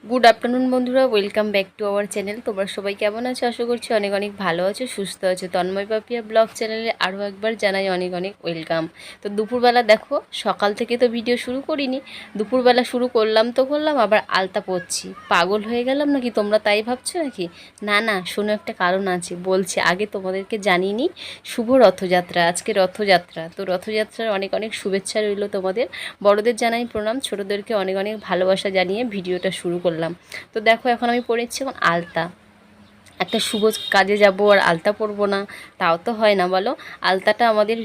Good afternoon বন্ধুরা, welcome back to our channel. তোমরা সবাই কেমন আছো? আশা করছি অনেক অনেক ভালো আছো, সুস্থ আছো। তন্ময় পাপিয়া ব্লগ চ্যানেলে আরও একবার জানাই অনেক অনেক ওয়েলকাম। তো দুপুরবেলা দেখো, সকাল থেকে তো ভিডিও শুরু করিনি, দুপুরবেলা শুরু করলাম তো করলাম, আবার আলতা পরছি। পাগল হয়ে গেলাম নাকি তোমরা, তাই ভাবছো নাকি? না না, শোনো, একটা কারণ আছে, বলছি। আগে তোমাদেরকে জানিনি, শুভ রথযাত্রা, আজকে রথযাত্রা। তো রথযাত্রার অনেক অনেক শুভেচ্ছা রইল তোমাদের। বড়দের জানাই প্রণাম, ছোটদেরকে অনেক অনেক ভালোবাসা জানিয়ে ভিডিওটা শুরু করলাম। তো দেখো, এখন আমি পরেছি এখন আলতা। একটা শুভ কাজে যাব আর আলতা পরবো না, তাও তো হয় না বলো। আলতাটা আমাদের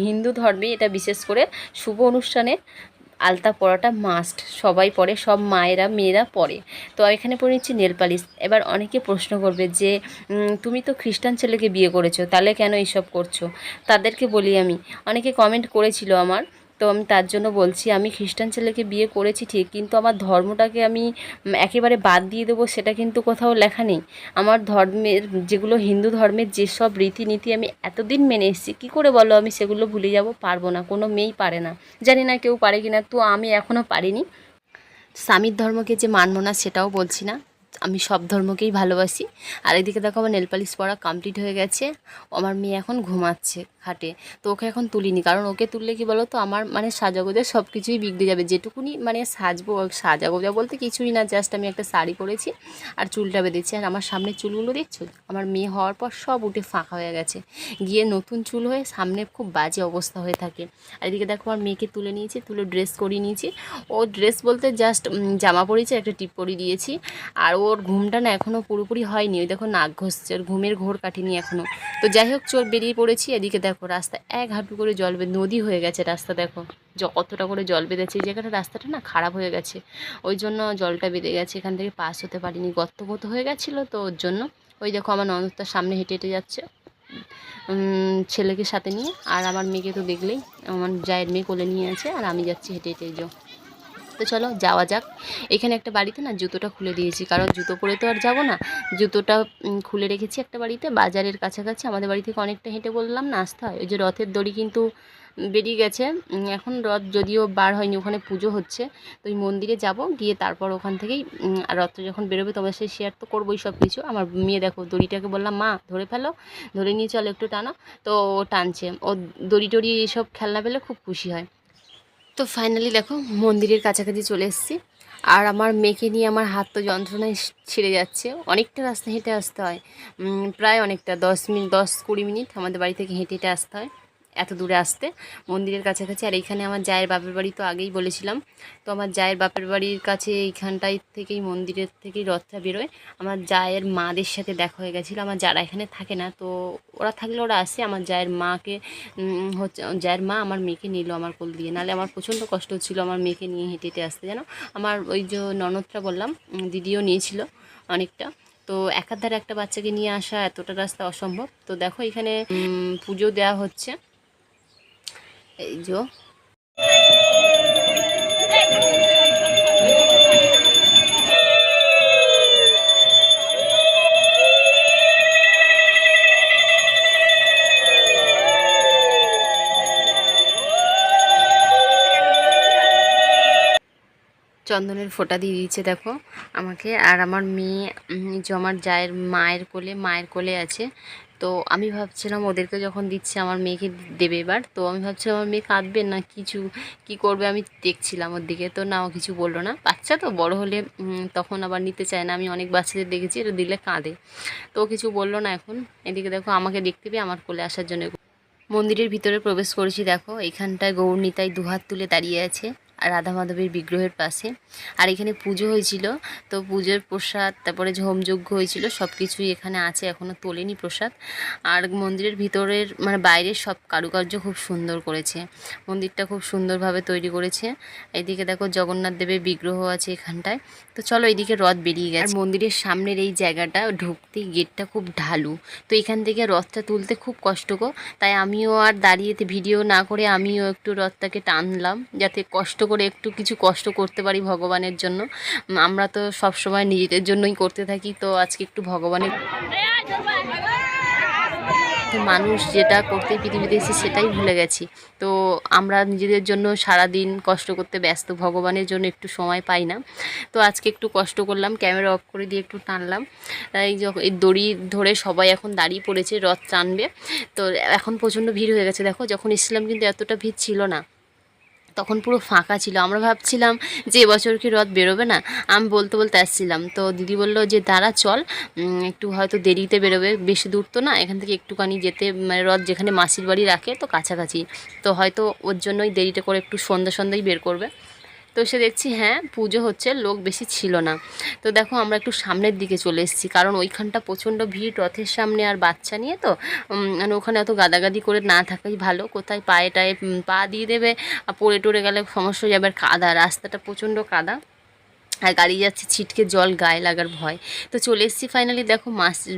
হিন্দু ধর্মে এটা বিশেষ করে শুভ অনুষ্ঠানে আলতা পরাটা মাস্ট, সবাই পরে, সব মায়েরা মেয়েরা পরে। তো এখানে পরে নিচ্ছি নেল পালিশ। এবার অনেকে প্রশ্ন করবে যে তুমি তো খ্রিস্টান ছেলেকে বিয়ে করেছো, তাহলে কেন এইসব করছো? তাদেরকে বলি, আমি, অনেকে কমেন্ট করেছিল আমার, তো আমি তার জন্য বলছি, আমি খ্রিস্টান ছেলেকে বিয়ে করেছি ঠিক, কিন্তু আমার ধর্মটাকে আমি একেবারে বাদ দিয়ে দেবো সেটা কিন্তু কোথাও লেখা নেই। আমার ধর্মের যেগুলো, হিন্দু ধর্মের যেসব রীতিনীতি আমি এতদিন মেনে এসেছি, কী করে বলো আমি সেগুলো ভুলে যাব? পারবো না, কোনো মেয়েই পারে না। জানি না কেউ পারে কি না, তো আমি এখনও পারিনি। স্বামীর ধর্মকে যে মানব না সেটাও বলছি না, আমি সব ধর্মকেই ভালোবাসি। আর এদিকে দেখো, আমার নেল পালিশ পরা কমপ্লিট হয়ে গেছে। আমার মেয়ে এখন ঘুমাচ্ছে খাটে, তো ওকে এখন তুলিনি, কারণ ওকে তুললে কি বলো তো, আমার মানে সাজাগোজা সব কিছুই বিগড়ে যাবে। যেটুকুনি মানে সাজবো, সাজাগোজা বলতে কিছুই না, জাস্ট আমি একটা শাড়ি পরেছি আর চুলটা বেঁধেছি। আর আমার সামনে চুলগুলো দেখছো, আমার মেয়ে হওয়ার পর সব উঠে ফাঁকা হয়ে গেছে, গিয়ে নতুন চুল হয়ে সামনে খুব বাজে অবস্থা হয়ে থাকে। আর এদিকে দেখো, আমার মেয়েকে তুলে নিয়েছি, তুলে ড্রেস করিয়ে নিয়েছি। ও ড্রেস বলতে জাস্ট জামা পরেছে, একটা টিপ পরিয়ে দিয়েছি। আর ওর ঘুমটা না এখনও পুরোপুরি হয়নি, ওই দেখো নাক ঘষছে, ওর ঘুমের ঘোর কাটেনি এখনও। তো যাই হোক, চোর বেরিয়ে পড়েছি। এদিকে দেখো, রাস্তা এক হাঁটু করে জল নদী হয়ে গেছে রাস্তা, দেখো কতটা করে জল বেঁধেছে। এই জায়গাটা রাস্তাটা না খারাপ হয়ে গেছে, ওই জন্য জলটা বেঁধে গেছে, এখান থেকে পাস হতে পারিনি, গর্ত হয়ে গেছিলো, তো ওর জন্য। ওই দেখো, আমার ননদ তার সামনে হেঁটে হেঁটে যাচ্ছে ছেলেকে সাথে নিয়ে। আর আমার মেয়েকে তো দেখলেই, আমার জায়ের মেয়ে কোলে নিয়ে আছে, আর আমি যাচ্ছি হেঁটে হেঁটে। যাও, তো চলো যাওয়া যাক। এখানে একটা বাড়িতে না জুতোটা খুলে দিয়েছি, কারণ জুতো পরে তো আর যাবো না। জুতোটা খুলে রেখেছি একটা বাড়িতে, বাজারের কাছাকাছি। আমাদের বাড়ি থেকে অনেকটা হেঁটে বললাম না আসতে হয়। ওই যে রথের দড়ি কিন্তু বেরিয়ে গেছে, এখন রথ যদিও বার হয়নি, ওখানে পুজো হচ্ছে। তো ওই মন্দিরে যাব, গিয়ে তারপর ওখান থেকেই আর রথটা যখন বেরোবে তোমার সাথে শেয়ার তো করবোই সব কিছু। আমার মেয়ে দেখো, দড়িটাকে বললাম, মা ধরে ফেলো, ধরে নিয়ে চলো একটু টানো। তো ও টানছে, ও দড়ি টড়ি এইসব খেলনা পেলে খুব খুশি হয়। তো ফাইনালি দেখো, মন্দিরের কাছাকাছি চলে এসেছি। আর আমার মেয়েকে নিয়ে আমার হাত তো যন্ত্রণায় ছিঁড়ে যাচ্ছে, অনেকটা রাস্তা হেঁটে আসতে হয়। প্রায় অনেকটা 10 মিনিট, 10-20 মিনিট আমাদের বাড়ি থেকে হেঁটে হেঁটে আসতে হয়, এত দূরে আসতে মন্দিরের কাছাকাছি। আর এইখানে আমার জায়ের বাপের বাড়ি, তো আগেই বলেছিলাম। তো আমার জায়ের বাপের বাড়ির কাছে এইখানটাই থেকেই, মন্দিরের থেকেই রথটা বেরোয়। আমার জায়ের মাদের সাথে দেখা হয়ে গেছিলো, আমার যারা এখানে থাকে না, তো ওরা থাকলে ওরা আসে। আমার জায়ের মাকে হচ্ছে, জায়ের মা আমার মেয়েকে নিল আমার কোল দিয়ে, নাহলে আমার প্রচণ্ড কষ্ট হচ্ছিলো আমার মেয়েকে নিয়ে হেঁটে হেঁটে আসতে। যেন আমার ওই যে ননদটা বললাম, দিদিও নিয়েছিল অনেকটা। তো একার ধারে একটা বাচ্চাকে নিয়ে আসা এতটা রাস্তা অসম্ভব। তো দেখো, এখানে পুজো দেওয়া হচ্ছে, এই যে। চন্দনের ফোঁটা দিয়ে দিয়েছে দেখো আমাকে। আর আমার মেয়ে যে আমার জায়ের মায়ের কোলে আছে। তো আমি ভাবছিলাম ওদেরকে যখন দিচ্ছে আমার মেয়েকে দেবে এবার, তো আমি ভাবছিলাম আমার মেয়ে কাঁদবে না কিছু, কি করবে, আমি দেখছিলাম ওর দিকে। তো না, ও কিছু বললো না, বাচ্চা তো, বড় হলে তখন আবার নিতে চায় না। আমি অনেক বাচ্চাদের দেখেছি এটা দিলে কাঁদে, তো ও কিছু বললো না এখন। এদিকে দেখো, আমাকে দেখতে পেয়ে আমার কোলে আসার জন্য মন্দিরের ভিতরে প্রবেশ করেছি। দেখো, এখানটায় গৌরনিতাই দুহাত তুলে দাঁড়িয়ে আছে আর রাধা মাধবের বিগ্রহের পাশে। আর এখানে পুজো হয়েছিল, তো পুজোর প্রসাদ, তারপরে যে হোমযজ্ঞ হয়েছিল, সব কিছুই এখানে আছে, এখনও তোলেনি প্রসাদ। আর মন্দিরের ভিতরের মানে বাইরের সব কারুকার্য খুব সুন্দর করেছে, মন্দিরটা খুব সুন্দরভাবে তৈরি করেছে। এদিকে দেখো, জগন্নাথ দেবের বিগ্রহ আছে এখানটায়। তো চলো, এইদিকে রথ বেরিয়ে গেছে। আর মন্দিরের সামনের এই জায়গাটা ঢুকতেই গেটটা খুব ঢালু, তো এখান থেকে রথটা তুলতে খুব কষ্টকর। তাই আমিও আর দাঁড়িয়েতে ভিডিও না করে আমিও একটু রথটাকে টানলাম, যাতে কষ্ট করে একটু কিছু কষ্ট করতে পারি ভগবানের জন্য। আমরা তো সব সময় নিজেদের জন্যই করতে থাকি, তো আজকে একটু ভগবানের তো মানুষ যেটা করতে পৃথিবীতে এসে সেটাই ভুলে গেছি। তো আমরা নিজেদের জন্য সারাদিন কষ্ট করতে ব্যস্ত, ভগবানের জন্য একটু সময় পাই না। তো আজকে একটু কষ্ট করলাম, ক্যামেরা অফ করে দিয়ে একটু টানলাম। এই দড়ি ধরে সবাই এখন দাঁড়িয়ে পড়েছে, রথ টানবে। তো এখন প্রচণ্ড ভিড় হয়ে গেছে। দেখো যখন এসেছিলাম কিন্তু এতটা ভিড় ছিল না, তখন পুরো ফাঁকা ছিল। আমরা ভাবছিলাম যে এবছর কি রথ বেরোবে না। আমি বলতে বলতে আসছিলাম, তো দিদি বলল যে দাঁড়া চল, একটু হয়তো দেরিতে বেরোবে, বেশি দূর তো না, এখান থেকে একটুখানি যেতে, মানে রথ যেখানে মাসির বাড়ি রাখে তো কাছাকাছি, তো হয়তো ওর জন্যই দেরিটা করে একটু সন্ধ্যায় বের করবে। তো সে দেখছি হ্যাঁ পুজো হচ্ছে, লোক বেশি ছিল না। তো দেখো আমরা একটু সামনের দিকে চলে এসেছি, কারণ ওইখানটা প্রচণ্ড ভিড় রথের সামনে, আর বাচ্চা নিয়ে তো মানে ওখানে অত গাদাগাদি করে না থাকাই ভালো। কোথায় পায়ে টায়ে পা দিয়ে দেবে, আর পড়ে টরে গেলে সমস্যা হয়ে যাবে। আর কাদা, রাস্তাটা প্রচণ্ড কাদা, আর গাড়ি যাচ্ছে ছিটকে, জল গায়ে লাগার ভয়। তো চলে এসেছি ফাইনালি। দেখো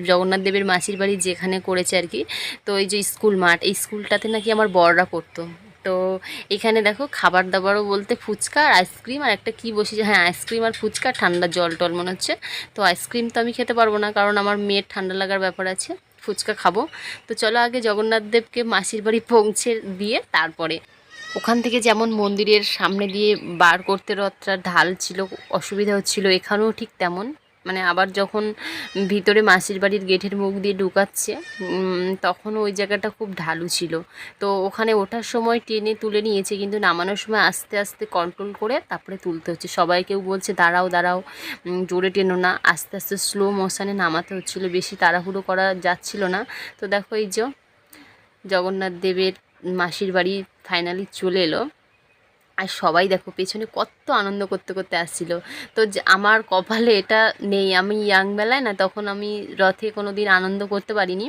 জগন্নাথ দেবের মাসির বাড়ি যেখানে করেছে আর কি, তো এই যে স্কুল মাঠ, এই স্কুলটাতে নাকি আমার বড়রা পড়তো। তো এখানে দেখো খাবার দাবারও বলতে ফুচকা আর আইসক্রিম আর একটা কী বসেছে, হ্যাঁ আইসক্রিম আর ফুচকা, ঠান্ডা জল টল মনে হচ্ছে। তো আইসক্রিম তো আমি খেতে পারবো না, কারণ আমার মেয়ের ঠান্ডা লাগার ব্যাপার আছে। ফুচকা খাবো। তো চলো আগে জগন্নাথ দেবকে মাসির বাড়ি পৌঁছে দিয়ে তারপরে ওখান থেকে, যেমন মন্দিরের সামনে দিয়ে বার করতে রথটা ঢাল ছিল, অসুবিধা হচ্ছিল, এখানেও ঠিক তেমন। মানে আবার যখন ভিতরে মাসির বাড়ির গেটের মুখ দিয়ে ঢুকাচ্ছে, তখন ওই জায়গাটা খুব ঢালু ছিল। তো ওখানে ওঠার সময় টেনে তুলে নিয়েছে, কিন্তু নামানোর সময় আস্তে আস্তে কন্ট্রোল করে তারপরে তুলতে হচ্ছে। সবাই কেউ বলছে দাঁড়াও দাঁড়াও, জোরে টেনো না, আস্তে আস্তে স্লো মোশনে নামাতে হচ্ছিলো, বেশি তাড়াহুড়ো করা যাচ্ছিল না। তো দেখো এই যে জগন্নাথ দেবের মাসির বাড়ি ফাইনালি চলে এলো। আর সবাই দেখো পেছনে কত আনন্দ করতে করতে আসছিল। তো আমার কপালে এটা নেই, আমি ইয়াংবেলায় না, তখন আমি রথে কোনো দিন আনন্দ করতে পারিনি,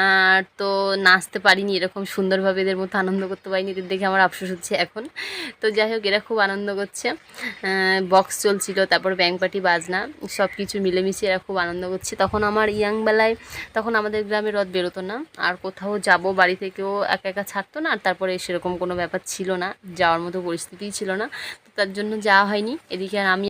আর তো নাচতে পারিনি এরকম সুন্দরভাবে, এদের মতো আনন্দ করতে পারিনি। এদের দেখে আমার আফসোস হচ্ছে এখন। তো যাই হোক, এরা খুব আনন্দ করছে, বক্স চলছিল, তারপর ব্যাংক পার্টি বাজনা সব কিছু মিলেমিশে এরা খুব আনন্দ করছে। তখন আমার ইয়াংবেলায়, তখন আমাদের গ্রামে রথ বেরোতো না, আর কোথাও যাব বাড়ি থেকেও একা একা ছাড়তো না, আর তারপরে সেরকম কোনো ব্যাপার ছিল না, যাওয়ার মতো পরিস্থিতিই ছিল না, তো তার জন্য যাওয়া হয়নি। এদিকে আর আমি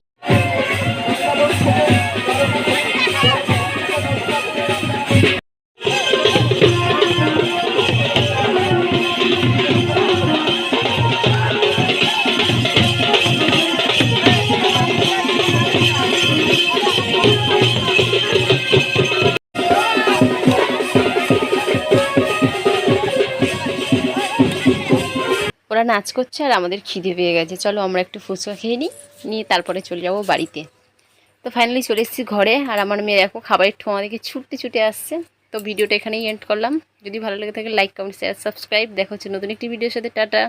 ওরা নাচ করছে আর আমাদের খিদে পেয়ে গেছে, চলো আমরা একটু ফুচকা খেয়ে নিয়ে তারপরে চলে যাবো বাড়িতে। তো ফাইনালি চলে এসেছি ঘরে, আর আমার মেয়ে দেখো খাবারের ঠোঁয়া দেখে ছুটতে ছুটে আসছে। তো ভিডিওটা এখানেই এন্ড করলাম। যদি ভালো লেগে থাকে লাইক কমেন্ট শেয়ার সাবস্ক্রাইব, দেখা হচ্ছে নতুন একটি ভিডিওর সাথে। টাটা।